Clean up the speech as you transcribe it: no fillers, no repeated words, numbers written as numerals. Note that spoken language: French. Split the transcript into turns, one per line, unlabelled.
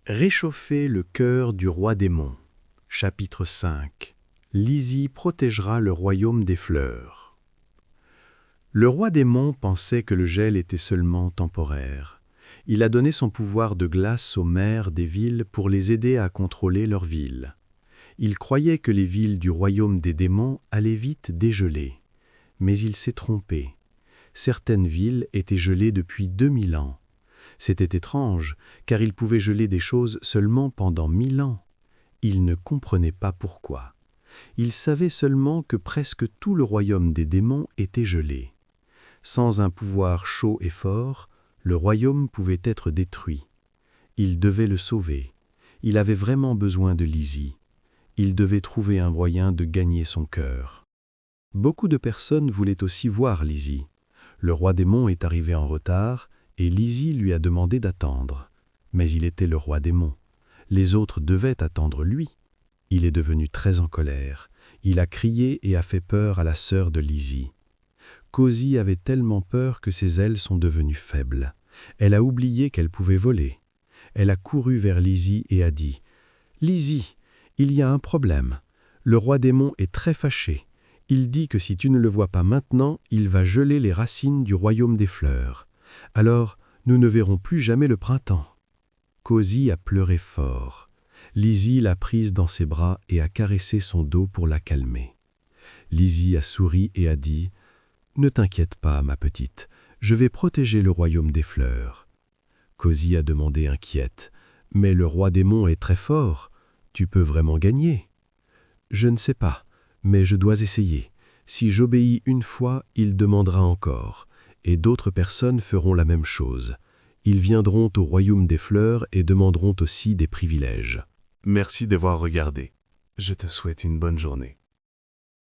Réchauffer le cœur du roi démon. Chapitre 5. Lizzie protégera le royaume des fleurs. Le roi démon pensait que le gel était seulement temporaire. Il a donné son pouvoir de glace aux maires des villes pour les aider à contrôler leurs villes. Il croyait que les villes du royaume des démons allaient vite dégeler. Mais il s'est trompé. Certaines villes étaient gelées depuis 2000 ans. C'était étrange, car il pouvait geler des choses seulement pendant 1000 ans. Il ne comprenait pas pourquoi. Il savait seulement que presque tout le royaume des démons était gelé. Sans un pouvoir chaud et fort, le royaume pouvait être détruit. Il devait le sauver. Il avait vraiment besoin de Lizzie. Il devait trouver un moyen de gagner son cœur. Beaucoup de personnes voulaient aussi voir Lizzie. Le roi démon est arrivé en retard, et Lizzie lui a demandé d'attendre. Mais il était le roi démon. Les autres devaient attendre lui. Il est devenu très en colère. Il a crié et a fait peur à la sœur de Lizzie. Cozy avait tellement peur que ses ailes sont devenues faibles. Elle a oublié qu'elle pouvait voler. Elle a couru vers Lizzie et a dit « Lizzie, il y a un problème. Le roi démon est très fâché. Il dit que si tu ne le vois pas maintenant, il va geler les racines du royaume des fleurs. Alors, nous ne verrons plus jamais le printemps. » Cozy a pleuré fort. Lizzie l'a prise dans ses bras et a caressé son dos pour la calmer. Lizzie a souri et a dit « Ne t'inquiète pas, ma petite, je vais protéger le royaume des fleurs. » Cozy a demandé inquiète « Mais le roi démon est très fort. Tu peux vraiment gagner. » « Je ne sais pas, mais je dois essayer. Si j'obéis une fois, il demandera encore. Et d'autres personnes feront la même chose. Ils viendront au royaume des fleurs et demanderont aussi des privilèges.
Merci d'avoir regardé. Je te souhaite une bonne journée.